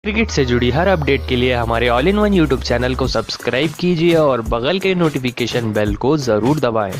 Cricket से जुड़ी हर update के लिए हमारे all in one YouTube channel को सब्सक्राइब कीजिए और बगल के नोटिफिकेशन बेल को जरूर दबाएं।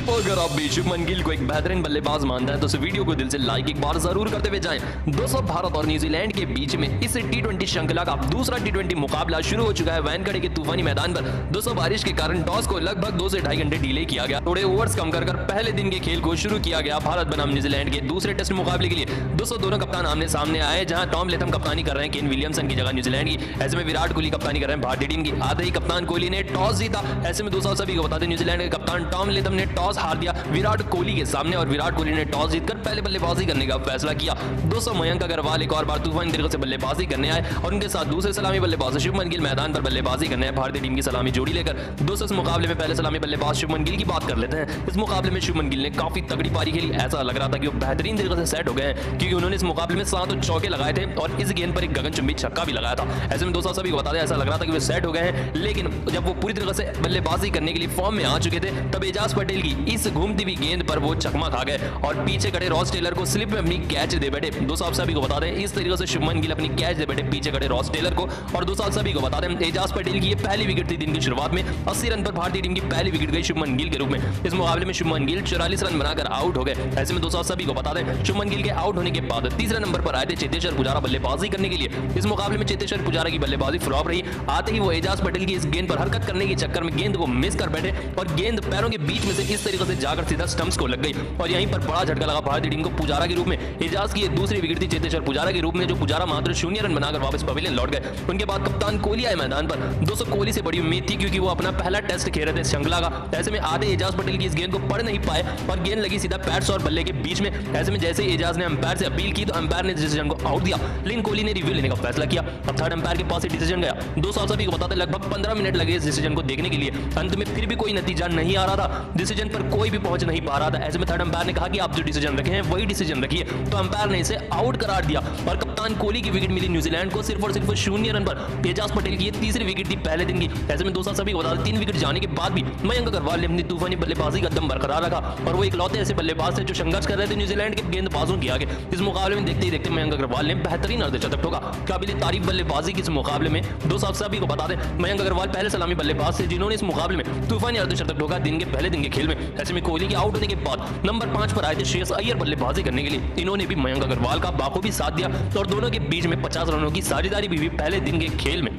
अगर आप भी शुभमन गिल को एक बेहतरीन बल्लेबाज मानते हैं तो इस वीडियो को दिल से लाइक एक बार जरूर करते हुए जाएं। दोस्तों, भारत और न्यूजीलैंड के बीच में इस टी20 श्रृंखला का दूसरा टी20 मुकाबला शुरू हो चुका है वानखेड़े के तूफानी मैदान पर। दोस्तों, बारिश के कारण टॉस को लगभग 2 से 2.5 घंटे डिले किया गया। थोड़े ओवर्स कम कर पहले दिन के खेल को शुरू किया गया भारत बनाम न्यूजीलैंड के दूसरे टेस्ट मुकाबले के लिए। दोस्तों, दोनों कप्तान आमने सामने आए, जहां टॉम लेथम कप्तानी कर रहे हैं केन विलियमसन की जगह न्यूजीलैंड की। ऐसे में विराट कोहली कप्तानी कर रहे हैं भारतीय टीम की। आते ही कप्तान कोहली ने टॉस जीता। ऐसे में दोस्तों सभी को बता दें, न्यूजीलैंड के कप्तान टॉम लेथम ने टॉस हार दिया विराट कोहली के सामने और विराट कोहली ने टॉस जीतकर पहले बल्लेबाजी करने का फैसला किया। दोस्तों, मयंक अग्रवाल एक और बार तूफानी तरीके से बल्लेबाजी करने आए और उनके साथ दूसरे सलामी बल्लेबाज शुभमन गिल मैदान पर बल्लेबाजी करने आए भारतीय टीम की सलामी जोड़ी लेकर। दोस्तों, इस मुकाबले में पहले सलामी बल्लेबाज शुभमन गिल की बात कर लेते हैं। इस मुकाबले में शुभमन गिल ने काफी तगड़ी पारी खेली। ऐसा लग रहा था कि वो बेहतरीन तरीके से सेट हो गए हैं, क्योंकि उन्होंने इस मुकाबले में 7 चौके लगाए थे और इस गेंद पर एक गगनचुंबी छक्का भी लगाया था। ऐसे में दोस्तों सभी को बता दें, ऐसा लग रहा था कि वो सेट हो गए हैं, लेकिन जब वो पूरी तरह से बल्लेबाजी करने के लिए फॉर्म में आ चुके थे तब एजाज पटेल की इस घूमती हुई गेंद पर वो चकमा खा गए और पीछे खड़े रॉस टेलर को स्लिप में अपनी कैच दे बैठे। दोस्तों, आप सभी को बता दें, इस तरीके से शुभमन गिल अपनी कैच दे बैठे पीछे खड़े रॉस टेलर को। और दोस्तों, आप सभी को बता दें, एजाज पटेल की ये पहली विकेट थी दिन की शुरुआत में। 80 रन पर भारतीय टीम की पहली विकेट गई शुभमन गिल के रूप में। इस मुकाबले में शुभमन गिल 44 रन बनाकर आउट हो गए। ऐसे में दोस्तों, आप सभी को बता दें, शुभमन गिल के आउट होने के बाद तीसरे नंबर पर आए थे चेतेश्वर पुजारा बल्लेबाजी करने के लिए। इस मुकाबले में चेतेश्वर पुजारा की बल्लेबाजी फ्लॉप रही। आते ही वो एजाज पटेल की इस गेंद पर हरकत करने के चक्कर में गेंद को मिस कर बैठे और गेंद पैरों के बीच में से इस तरीके से जाकर सीधा स्टंप्स को लग गई और यहीं पर बड़ा झटका लगा भारतीय टीम को। पुजारा के रूप में एजाज की दूसरी विकेट थी चेतेश्वर पुजारा के रूप में, जो पुजारा मात्र 0 रन बनाकर वापस पवेलियन लौट गए। उनके बाद कप्तान कोहली आए मैदान पर। दोस्तों, कोहली से बड़ी उम्मीद थी, क्योंकि वो अपना पहला टेस्ट खेल रहे थे श्रृंखला का। ऐसे में आधे एजाज पटेल की इस गेंद को पढ़ नहीं पाए और गेंद लगी सीधा पैड्स और बल्ले के बीच में। ऐसे में जैसे एजाज ने अंपायर से अपील की तो अंपायर ने डिसीजन को आउट दिया, लेकिन कोहली ने रिव्यू लेने का फैसला किया। अब थर्ड अंपायर के पास डिसीजन गया। दोस्तों, सभी को बताते लगभग 15 मिनट लगे इस डिसीजन को देखने के लिए। अंत में फिर भी कोई नतीजा नहीं आ रहा था, डिसीजन पर कोई भी पहुंच नहीं पा रहा था। ऐसे में थर्ड अंपायर ने कहा कि आप जो डिसीजन रखे हैं वही डिसीजन रखिए, तो अंपायर ने इसे आउट करार दिया और कप्तान कोहली की विकेट मिली न्यूजीलैंड को सिर्फ और सिर्फ 0 रन पर। एजाज पटेल की ये तीसरी विकेट थी पहले दिन की। ऐसे में दोस्तों सभी को बता दें, 3 विकेट जाने के बाद भी मयंक अग्रवाल ने अपनी तूफानी बल्लेबाजी का दम बरकरार रखा और वो इकलौते ऐसे बल्लेबाज थे जो संघर्ष कर रहे थे न्यूजीलैंड के गेंदबाजों के आगे। इस मुकाबले में देखते ही देखते मयंक अग्रवाल ने बेहतरीन अर्धशतक ठोका। काबिल तारीफ बल्लेबाजी की इस मुकाबले में। दोस्तों, सभी को बता दें, मयंक अग्रवाल पहले सलामी बल्लेबाज थे जिन्होंने इस मुकाबले में तूफानी अर्धशतक ठोका दिन के पहले दिन के खेल में। ऐसे में कोहली के आउट होने के बाद नंबर 5 पर आए थे श्रेयस अय्यर बल्लेबाजी करने के लिए। इन्होंने भी मयंक अग्रवाल का बाखूबी साथ दिया और दोनों के बीच में 50 रनों की साझेदारी भी हुई पहले दिन के खेल में।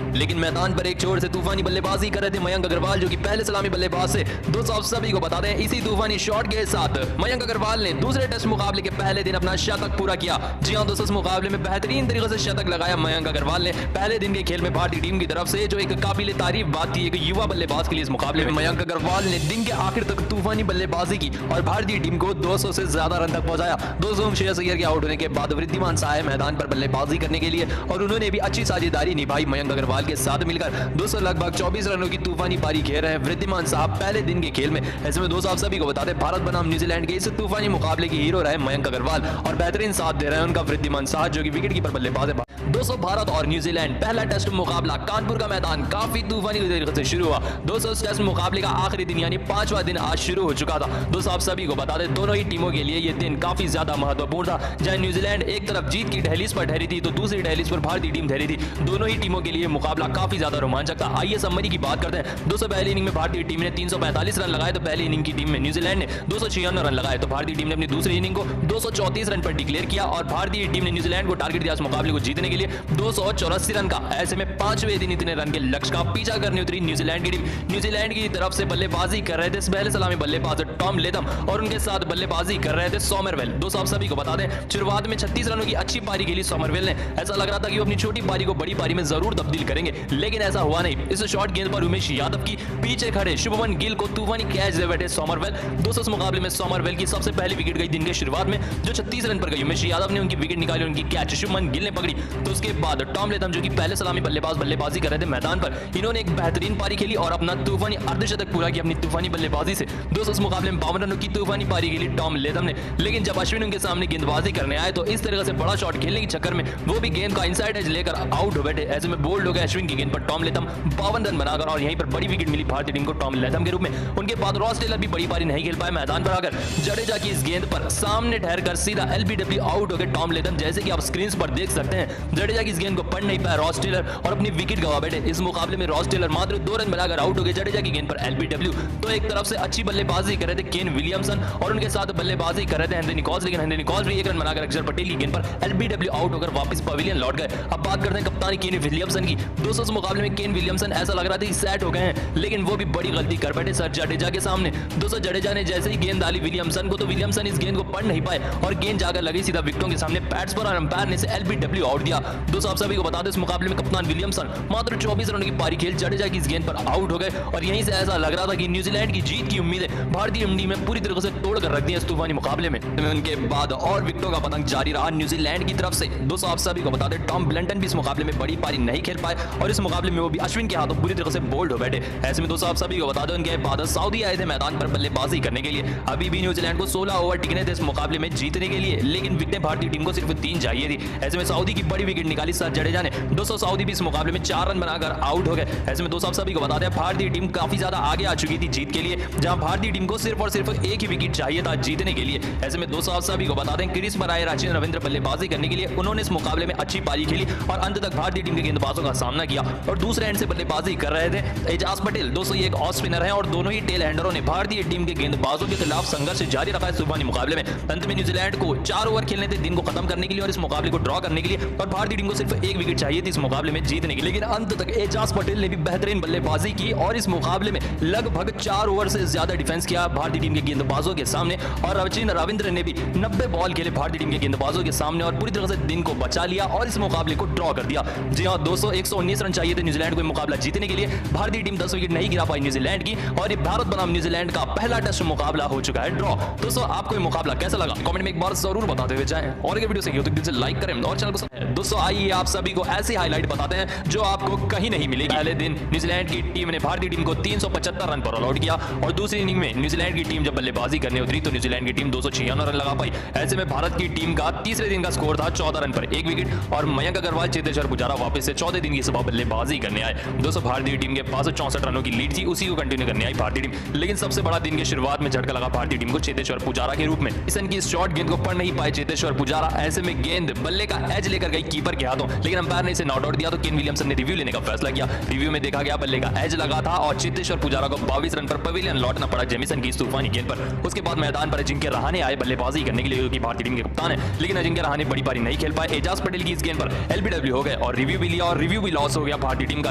लेकिन मैदान पर एक छोर से तूफानी बल्लेबाजी कर रहे थे मयंक अग्रवाल, जो कि पहले सलामी बल्लेबाज थे। दोस्तों, आप सभी को बता दें, इसी तूफानी शॉट के साथ मयंक अग्रवाल ने दूसरे टेस्ट मुकाबले के पहले दिन अपना शतक पूरा किया। जी हां दोस्तों, इस मुकाबले में बेहतरीन तरीके से शतक लगाया मयंक अग्रवाल ने पहले दिन के खेल में भारतीय टीम की तरफ से, जो एक काबिल तारीफ बात थी एक युवा बल्लेबाज के लिए। इस मुकाबले में मयंक अग्रवाल ने दिन के आखिर तक तूफानी बल्लेबाजी की और भारतीय टीम को 200 से ज्यादा रन तक पहुंचाया। दोस्तों, श्रेयस अय्यर के आउट होने के बाद वृद्धिमान शाह आए मैदान पर बल्लेबाजी करने के लिए और उन्होंने भी अच्छी साझेदारी निभाई मयंक अग्रवाल के साथ मिलकर। दोस्तों, लगभग 24 रनों की तूफानी पारी खेल रहे हैं वृद्धिमान साहब पहले दिन के खेल में। ऐसे में दोस्तों, आप सभी को बता दें, भारत बनाम न्यूजीलैंड के इस तूफानी मुकाबले के हीरो रहे मयंक अग्रवाल और बेहतरीन साथ दे रहे हैं उनका वृद्धिमान साहब, जो कि विकेट कीपर बल्लेबाज है। दोस्तों, भारत और न्यूजीलैंड पहला टेस्ट मुकाबला कानपुर का मैदान काफी तूफानी तरीके से शुरू हुआ। दोस्तों, इस टेस्ट मुकाबले का आखिरी दिन यानी 5वां दिन आज शुरू हो चुका था। दोस्तों, आप सभी को बता दें, दोनों ही टीमों के लिए यह दिन काफी ज्यादा महत्वपूर्ण था। जहां न्यूजीलैंड एक तरफ जीत की दहलीज पर ठहरी थी तो दूसरी दहलीज पर भारतीय टीम ठहरी थी। दोनों ही टीमों के लिए मुकाबला काफी ज्यादा रोमांचक था। आइए समरी की बात करते हैं। दोस्तों, पहली इनिंग में भारतीय टीम ने 345 रन लगाए तो पहली इनिंग की टीम में न्यूजीलैंड ने 256 रन लगाए। तो भारतीय टीम ने अपनी दूसरी इनिंग को 234 रन पर डिक्लेयर किया और भारतीय टीम ने न्यूजीलैंड को टारगेट दिया इस मुकाबले को जीतने के लिए 284 रन का। ऐसे में 5वें दिन इतने रन के लक्ष्य का पीछा करने उतरी न्यूजीलैंड की टीम। न्यूजीलैंड की तरफ से बल्लेबाजी कर रहे थे पहले सलामी बल्लेबाज टॉम लेथम और उनके साथ बल्लेबाजी कर रहे थे सोमरवेल। दोस्तों, आप सभी को बता दें, शुरुआत में 36 रनों की अच्छी पारी खेली सोमरवेल ने। ऐसा लग रहा था कि वो अपनी छोटी पारी को बड़ी पारी में जरूर तब्दील करेंगे, लेकिन ऐसा हुआ नहीं। इस शॉट गेंद पर उमेश यादव की पीछे खड़े शुभमन गिल को तूफानी कैच दे बैठे सोमरवेल। दोस्तों, इस मुकाबले में सोमरवेल की सबसे पहली विकेट गई दिन के शुरुआत में, जो 36 रन पर गई। उमेश यादव ने उनकी विकेट निकाली, उनकी कैच शुभमन गिल ने पकड़ी। तो उसके बाद टॉम लेथम, जो कि पहले सलामी बल्लेबाजी कर रहे थे मैदान पर, इन्होंने एक बेहतरीन पारी खेली और अपना तूफानी अर्धशतक पूरा किया अपनी तूफानी बल्लेबाजी से। दोस्तों, इस मुकाबले में 52 रनों की तूफानी पारी खेली टॉम लेथम ने, लेकिन जब अश्विन उनके सामने गेंदबाजी करने आए तो इस तरह से बड़ा शॉट खेलने के चक्कर में वो भी गेंद का इनसाइड एज लेकर आउट हो बैठे। ऐसे में बोल्ड हो गए अश्विन की गेंद पर टॉम लेथम 52 रन बनाकर और यहीं पर बड़ी विकेट मिली भारतीय टीम को टॉम लेथम के रूप में। उनके बाद रॉस टेलर भी बड़ी पारी नहीं खेल पाए मैदान पर आकर। जडेजा की इस गेंद पर सामने ठहरकर सीधा एलबीडब्ल्यू आउट हो गए टॉम लेथम, जैसे कि आप स्क्रीन पर देख सकते हैं। जडेजा की इस गेंद को पढ़ नहीं पाया रॉस टेलर और अपनी विकेट गवा बैठे। इस मुकाबले में रॉस टेलर मात्र 2 रन बनाकर आउट हो गए जडेजा की गेंद पर एलबीडब्ल्यू। तो एक तरफ से अच्छी बल्लेबाजी कर रहे थे केन विलियमसन और उनके साथ बल्लेबाजी कर रहे थे हेनरी निकोल्स, लेकिन हेनरी निकोल्स भी 1 रन बनाकर अक्षर पटेल की गेंद पर एलबीडब्ल्यू आउट होकर वापस पवेलियन लौट गए। अब बात करते हैं कप्तान केन विलियमसन की। दोस्तों इस मुकाबले में केन विलियमसन ऐसा लग रहा था कि सेट हो गए हैं, लेकिन वो भी बड़ी गलती कर बैठे सर जडेजा के सामने। दोस्तों जडेजा ने जैसे ही गेंद डाली विलियमसन को, तो विलियमसन इस गेंद को पढ़ नहीं पाए और गेंद जाकर लगी सीधा विकेटों के सामने पैड्स पर और अंपायर ने इसे एलबीडब्ल्यू आउट दिया। दोस्तों आप सभी को बता दें इस मुकाबले में कप्तान विलियमसन मात्र 24 रनों की पारी खेल जडेजा की इस गेंद पर आउट हो गए और यहीं से ऐसा लग रहा था कि न्यूजीलैंड की जीत की उम्मीदें भारतीय टीम में पूरी तरह से तोड़ कर रख दी इस तूफानी मुकाबले में। उनके बाद और विकेटों का पतंग जारी रहा न्यूजीलैंड की तरफ से। दोस्तों आप सभी को बता दें टॉम ब्लंटन भी इस मुकाबले में बड़ी पारी नहीं खेल पाए और इस मुकाबले में वो भी अश्विन के हाथों पूरी तरह से बोल्ड हो बैठे। ऐसे में दोस्तों आप सभी को बता दें उनके बाद सऊदी आए थे मैदान पर बल्लेबाजी करने के लिए। अभी भी न्यूजीलैंड को 16 ओवर टिकने थे इस मुकाबले में जीतने के लिए, लेकिन विकेटें भारतीय टीम को सिर्फ 3 चाहिए थी। ऐसे में सऊदी की बड़ी विकेट निकाली सर जडेजा ने। दोस्तों सऊदी भी इस मुकाबले में 4 रन बनाकर आउट हो गए। ऐसे में दोस्तों आप सभी को बता दें भारतीय टीम काफी ज्यादा आगे आ चुकी थी जीत के लिए, जहां भारतीय टीम को सिर्फ और सिर्फ एक ही विकेट चाहिए था जीतने के लिए। ऐसे में दोस्तों आप सभी को बता दें क्रीज पर आए राजेंद्र रविंद्र बल्लेबाजी करने के लिए। उन्होंने इस मुकाबले में अच्छी पारी खेली और अंत तक भारतीय टीम के गेंदबाजों का सामना किया और दूसरे एंड से बल्लेबाजी कर रहे थे एजाज पटेल। दोस्तों ये एक ऑफ स्पिनर है और दोनों ही टेल हैंडरों ने भारतीय टीम के गेंदबाजों के खिलाफ संघर्ष जारी रखा है तूफानी मुकाबले में। अंत में न्यूजीलैंड को 4 ओवर खेलने थे दिन को खत्म करने के लिए और इस मुकाबले को ड्रॉ करने के लिए, और भारतीय टीम को सिर्फ 1 विकेट चाहिए थी इस मुकाबले में जीतने के लिए। लेकिन अंत तक एजाज पटेल ने भी बेहतरीन बल्लेबाजी की और इस मुकाबले में लगभग 4 ओवर से ज्यादा डिफेंस किया भारतीय टीम के गेंदबाजों के सामने और राजेंद्र रविंद्र ने भी 90 बॉल खेले भारतीय टीम के गेंदबाजों के सामने और पूरी तरह से दिन को बचा लिया और इस मुकाबले को ड्रॉ कर दिया। जी हां दोस्तों 119 रन चाहिए थे न्यूजीलैंड को मुकाबला जीतने के लिए। भारतीय टीम 10 विकेट नहीं गिरा पाई न्यूजीलैंड की और ये भारत बनाम न्यूजीलैंड का पहला टेस्ट मुकाबला हो चुका है ड्रॉ। दोस्तों आपको ये मुकाबला कैसा लगा कमेंट में एक बार जरूर बताते हुए जाएं और ये वीडियो सही हो तो दिल से लाइक करें और चैनल को। दोस्तों आइए आप सभी को ऐसी हाईलाइट बताते हैं जो आपको कहीं नहीं मिलेगी। पहले दिन न्यूजीलैंड की टीम ने भारतीय टीम को 375 रन पर ऑल आउट किया और दूसरी इनिंग में न्यूजीलैंड की टीम जब बल्लेबाजी करने उतरी तो न्यूजीलैंड की टीम 296 रन लगा पाई। ऐसे में भारत की टीम का तीसरे दिन का स्कोर था 14 रन पर 1 विकेट और मयंक अग्रवाल चेतेश्वर पुजारा वापस से 14 दिन की सुबह बल्लेबाजी करने आए। दोस्तों भारतीय टीम के पास 64 रनों की लीड थी, उसी को कंटिन्यू करने आई भारतीय टीम। लेकिन सबसे बड़ा दिन की शुरुआत में झटका लगा भारतीय टीम को चेतेश्वर पुजारा के रूप में। किशन की शॉर्ट गेंद को पढ़ नहीं पाए चेतेश्वर पुजारा। ऐसे में गेंद बल्ले का एज लेकर गई कीपर के हाथों, लेकिन अंपायर ने इसे नॉट आउट दिया तो केन विलियमसन ने रिव्यू लेने का फैसला किया। रिव्यू में देखा गया बल्ले का एज लगा था और चेतेश्वर पुजारा को 22 रन पर पवेलियन लौटना पड़ा जेमिसन की इस तूफानी गेंद पर। उसके बाद मैदान पर अजिंक्य रहाणे आए बल्लेबाजी करने के लिए, क्योंकि भारतीय टीम के कप्तान है, लेकिन अजिंक्य रहाणे बड़ी पारी नहीं खेल पाए। एजाज पटेल की इस गेंद पर एलबीडब्ल्यू हो गए और रिव्यू भी लिया और रिव्यू भी लॉस हो गया भारतीय टीम का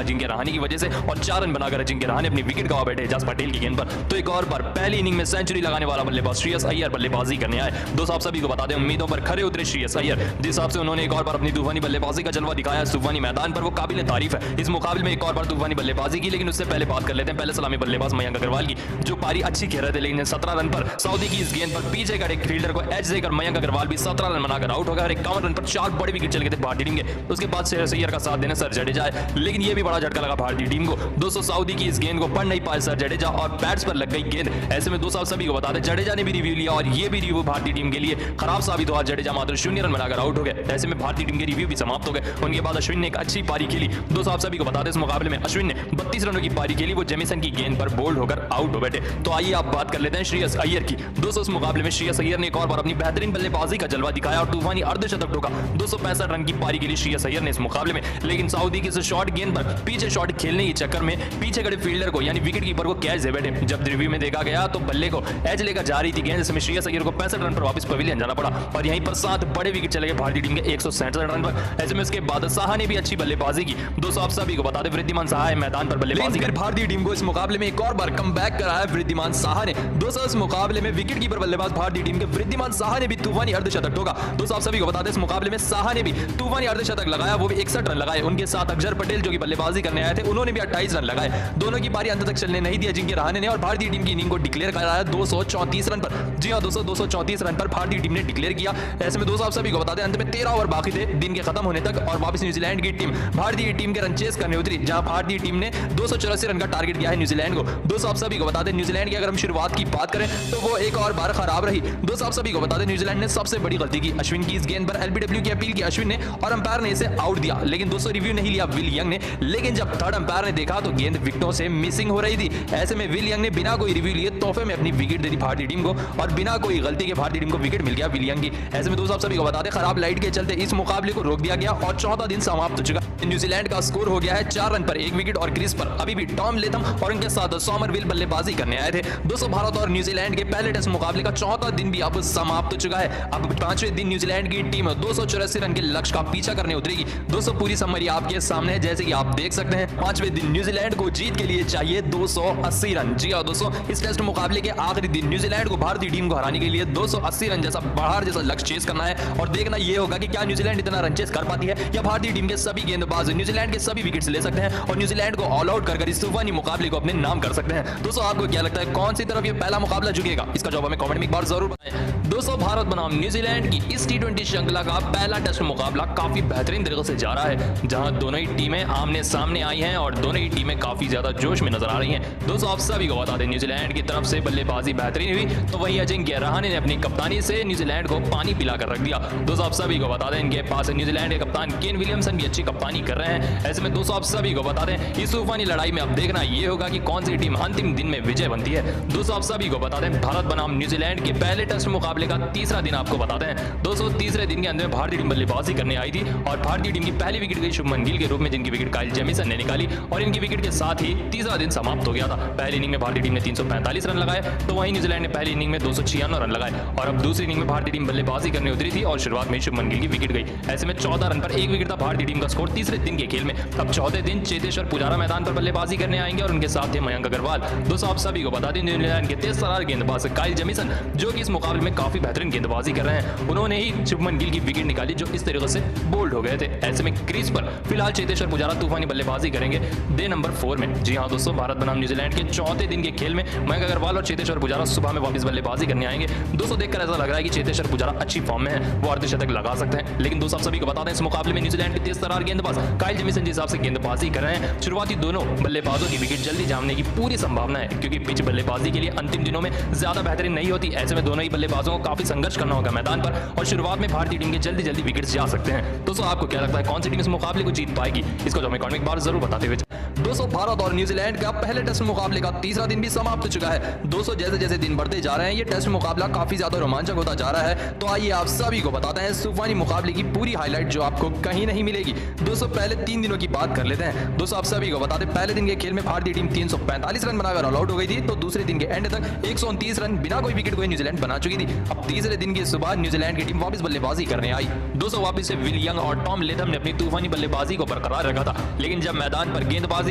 अजिंक्य रहाणे की वजह से और 4 रन बनाकर अजिंक्य रहाणे अपनी विकेट गवा बैठे एजाज पटेल की गेंद पर। तो एक और बार पहली इनिंग में सेंचुरी लगाने वाला बल्लेबाज श्रेयस अय्यर बल्लेबाजी करने आए। दोस्तों आप सभी को बता दें उम्मीदों पर खरे उतरे श्रेयस अय्यर, जिस हिसाब से उन्होंने एक और बार अपनी तूफानी बल्लेबाजी का जलवा दिखाया तूफानी मैदान पर, वो काबिल तारीफ है। इस मुकाबले में एक और बार तूफानी बल्लेबाजी की, लेकिन उससे पहले बात कर लेते हैं पहले सलामी बल्लेबाज मयंक अग्रवाल की, जो पारी अच्छी खेल रहे थे, लेकिन 17 रन पर सऊदी की इस गेंद पर पीछे का एक फील्डर को एज देकर मयंक अग्रवाल भी 17 रन बनाकर आउट हो गया और 51 रन पर 4 बड़े विकेट चले गए थे भारतीय टीम के। उसके बाद श्रेयस अय्यर का साथ देने सर जडेजा है, लेकिन ये भी बड़ा झटका लगा भारतीय टीम को। दोस्तों सऊदी की इस गेंद को पढ़ नहीं पाए सर जडेजा और पैड्स पर लग गई गेंद। ऐसे में दोस्तों आप सभी को बता दें जडेजा ने भी रिव्यू लिया और ये भी रिव्यू भारतीय टीम के लिए खराब साबित हुआ। जडेजा मात्र 0 रन बनाकर आउट हो गए। ऐसे में भारतीय टीम के रिव्यू भी समाप्त हो गए। उनके बाद अश्विन ने एक अच्छी पारी खेली। दोस्तों आप सभी को बता दें इस मुकाबले में अश्विन ने 32 रनों की पारी खेली, वो जेमिसन की गेंद पर बोल्ड होकर आउट हो बैठे। तो आइए आप बात कर लेते हैं श्रेयस अय्यर की। दोस्तों इस मुकाबले में श्रेयस अय्यर ने एक और बार अपनी बेहतरीन बल्लेबाजी का जलवा दिखाया और तूफानी अर्धशतक ठोका। 265 रन की पारी खेली श्रेयस अय्यर ने इस मुकाबले में, लेकिन सऊदी की इस शॉट गेंद पर पीछे शॉट खेलने के चक्कर में पीछे खड़े फील्डर को यानी विकेट कीपर को कैच दे बैठे। जब रिव्यू में देखा गया तो बल्ले को एज लेकर जा रही थी गेंद, जिसमें श्रेयस अय्यर को 65 रन पर वापस पवेलियन जाना पड़ा और यहीं पर 7 बड़े विकेट चले गए भारतीय टीम के 167 रन पर। ऐसे में उसके बाद साहा ने भी अच्छी बल्लेबाजी की। दोस्तों आप सभी को बता दें वृद्धिमान साहा है मैदान पर बल्लेबाजी कर भारतीय टीम को इस मुकाबले में एक और बार कमबैक कराया वृद्धिमान साहा ने। दोस्तों इस मुकाबले में विकेट कीपर बल्लेबाज भारतीय टीम के वृद्धिमान साहा ने भी तूफानी अर्धशतक ठोका। दोस्तों आप सभी को बता दें इस मुकाबले में साहा ने भी तूफानी अर्धशतक लगाया, वो भी 61 रन लगाए। उनके साथ अक्षर पटेल जो कि बल्लेबाजी करने आए थे, उन्होंने भी 28 रन लगाए। दोनों की पारी अंत तक चलने नहीं दी अजिंक्य रहाणे ने और भारतीय टीम की इनिंग को डिक्लेयर कराया 234 रन पर। जी हां दोस्तों 234 रन पर भारतीय टीम ने डिक्लेयर किया। ऐसे में दोस्तों आप सभी को बता दें अंत में 13 ओवर बाकी थे दिन के खत्म होने तक और वापस न्यूजीलैंड की टीम भारतीय टीम के रन चेस करने उतरी, जहां भारतीय टीम ने 284 रन का टारगेट दिया है न्यूजीलैंड को। दोस्तों आप सभी को बता दें न्यूजीलैंड की अगर हम शुरुआत की बात करें तो वो एक और बार खराब रही। दोस्तों आप सभी को बता दें न्यूजीलैंड ने सबसे बड़ी गलती की अश्विन की इस गेंद पर एलबीडब्ल्यू की अपील की अश्विन ने और अंपायर ने इसे आउट दिया, लेकिन दोस्तों रिव्यू नहीं लिया विल यंग ने। लेकिन जब थर्ड अंपायर ने देखा तो गेंद विकेटों से मिसिंग हो रही थी। ऐसे में विल यंग ने बिना कोई रिव्यू लिए तोहफे में अपनी विकेट दे दी भारतीय टीम को और बिना कोई गलती के भारतीय टीम को विकेट मिल गया विल यंग की। ऐसे में दोस्तों आप सभी को बता दें खराब लाइट के चलते इस मुकाबले को रोक दिया गया और चौथा दिन समाप्त हो चुका। न्यूजीलैंड का स्कोर हो गया है 4 रन पर 1 विकेट और क्रीज पर अभी भी टॉम लेथम और उनके साथ सोमरविल बल्लेबाजी करने आए थे। दोस्तों भारत और न्यूजीलैंड के पहले टेस्ट मुकाबले का चौथा दिन भी अब समाप्त हो चुका है। अब पांचवें दिन न्यूजीलैंड की टीम 284 रन के लक्ष्य का पीछा करने उतरेगी। दोस्तों पूरी समरी आपके सामने है, जैसे कि आप देख सकते हैं। पांचवें दिन न्यूजीलैंड को जीत के लिए चाहिए 280 रन। जी हाँ दोस्तों, इस टेस्ट मुकाबले के आखिरी दिन न्यूजीलैंड को भारतीय टीम को हराने के लिए 280 रन जैसा बाहर जैसा लक्ष्य चेस करना है और देखना यह होगा कि क्या न्यूजीलैंड इतना रन चेस कर पाती है या भारतीय टीम के सभी गेंदबाज न्यूजीलैंड के सभी विकेट्स ले सकते हैं और न्यूजीलैंड को ऑल आउट कर इस तूफानी मुकाबले को अपने नाम कर सकते हैं। दोस्तों आपको क्या लगता है कौन सी तरफ ये पहला मुकाबला झुकेगा? इसका जवाब हमें कमेंट में एक बार जरूर बताएं। दोस्तों भारत बनाम न्यूजीलैंड की इस टी20 श्रृंखला का पहला टेस्ट मुकाबला काफी बेहतरीन तरीके से जा रहा है, जहां दोनों ही टीमें आमने सामने आई हैं और दोनों ही टीमें काफी ज्यादा जोश में नजर आ रही हैं। दोस्तों आप सभी को बता दें न्यूजीलैंड की तरफ से बल्लेबाजी बेहतरीन हुई तो वहीं अजिंक्य रहाणे ने अपनी कप्तानी से न्यूजीलैंड को पानी पिलाकर रख दिया। दोस्तों आप सभी को बता दें इनके पास न्यूजीलैंड के कप्तान केन विलियमसन भी अच्छी कप्तानी कर रहे हैं। ऐसे में दोस्तों आप सभी को बता दें इस तूफानी लड़ाई में अब देखना यह होगा कि कौन सी टीम अंतिम दिन में विजय बनती है। दोस्तों आप सभी को बता दें भारत बनाम न्यूजीलैंड के पहले टेस्ट मुकाबले का तीसरा दिन आपको बताते हैं। दोस्तों तीसरे दिन के अंत में भारतीय टीम बल्लेबाजी करने आई थी और भारतीय टीम की पहली विकेट गई शुभमन गिल के रूप में, जिनकी विकेट काइल जेमिसन ने निकाली और इनकी विकेट के साथ ही तीसरा दिन समाप्त हो गया था। पहली इनिंग में भारतीय टीम ने 345 रन लगाए तो वहीं न्यूजीलैंड ने पहली इनिंग में 296 रन लगाए और अब दूसरी इनिंग में भारतीय टीम बल्लेबाजी करने उतरी थी और शुरुआत में शुभमन गिल की विकेट गई। ऐसे में 14 रन पर 1 विकेट था भारतीय टीम का स्कोर तीसरे दिन के खेल में। अब चौथे दिन चेतेश्वर पुजारा मैदान पर बल्लेबाजी करने आएंगे और उनके साथ थे मयंक अग्रवाल। दोस्तों आप सभी को बता दें न्यूजीलैंड के तेज तर्रार गेंदबाज काइल जेमिसन जो कि इस मुकाबले में काफी बेहतरीन गेंदबाजी कर रहे हैं, उन्होंने ही शुभमन गिल की विकेट निकाली जो इस तरीके से बोल्ड हो गए थे। ऐसे में क्रीज पर फिलहाल चेतेश्वर पुजारा तूफानी बल्लेबाजी करेंगे डे नंबर 4 में। जी हाँ दोस्तों, भारत बनाम न्यूजीलैंड के चौथे दिन के खेल में मयंक अग्रवाल और चेतेश्वर पुजारा सुबह में वापस बल्लेबाजी करने आएंगे। दोस्तों देखकर ऐसा लग रहा है कि चेतेश्वर पुजारा अच्छी फॉर्म में है, वो अर्धशतक लगा सकते हैं। लेकिन दोस्तों आप सभी को बता दें इस मुकाबले में न्यूजीलैंड के तेज तर्रार गेंदबाज काइल जेमिसन जिस हिसाब से गेंदबाजी कर रहे हैं, शुरुआती दोनों बल्लेबाजों की विकेट जल्दी जामने की पूरी संभावना है, क्योंकि पिच बल्लेबाजी के लिए अंतिम दिनों में ज्यादा बेहतरीन नहीं होती। ऐसे में दोनों ही बल्लेबाजों को काफी संघर्ष करना होगा मैदान पर और शुरुआत में भारतीय टीम के जल्दी विकेट जा सकते हैं। दोस्तों आपको क्या लगता है कौन सी टीम इस मुकाबले को जीत पाएगी? इसको जो हमें कमेंट में एक बार जरूर बताते हुए। दोस्तों भारत और न्यूजीलैंड का पहले टेस्ट मुकाबले का तीसरा दिन भी समाप्त हो चुका है। दोस्तों जैसे जैसे दिन बढ़ते जा रहे हैं ये टेस्ट मुकाबला काफी ज्यादा रोमांचक होता जा रहा है। तो आइए आप सभी को बताते हैं तूफानी मुकाबले की पूरी हाईलाइट जो आपको कहीं नहीं मिलेगी। दोस्तों पहले 3 दिनों की बात कर लेते हैं। दोस्तों आप सभी को बताते हैं पहले दिन के खेल में भारतीय टीम 345 रन बनाकर ऑल आउट हो गई थी, तो दूसरे दिन के एंड तक 129 रन बिना कोई विकेट को न्यूजीलैंड बना चुकी थी। अब तीसरे दिन की सुबह न्यूजीलैंड की टीम वापस बल्लेबाजी करने आई। दोस्तों वापस से विल यंग और टॉम लेथम ने अपनी तूफानी बल्लेबाजी को बरकरार रखा था, लेकिन जब मैदान पर गेंदबाजी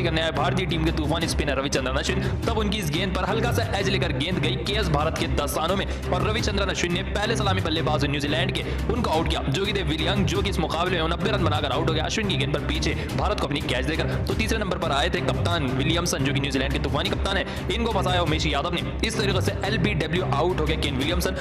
करने आए भारतीय टीम के तूफानी स्पिनर रविचंद्रन अश्विन, तब उनकी इस गेंद पर हल्का सा एज लेकर गेंद गई केएस भारत के दस्तानों में और रविचंद्रन अश्विन ने पहले सलामी बल्लेबाज न्यूजीलैंड के उनको आउट किया, जो कि थे विल यंग, जो कि इस मुकाबले में 90 रन बनाकर आउट हो गया अश्विन की गेंद पर पीछे भारत को अपनी कैच देकर। तो तीसरे नंबर पर आए थे कप्तान विलियमसन, जो कि न्यूजीलैंड के तूफानी कप्तान है। इनको फंसाया उमेश यादव ने। इस तरीके से एलबीडब्ल्यू आउट हो गए केन विलियमसन।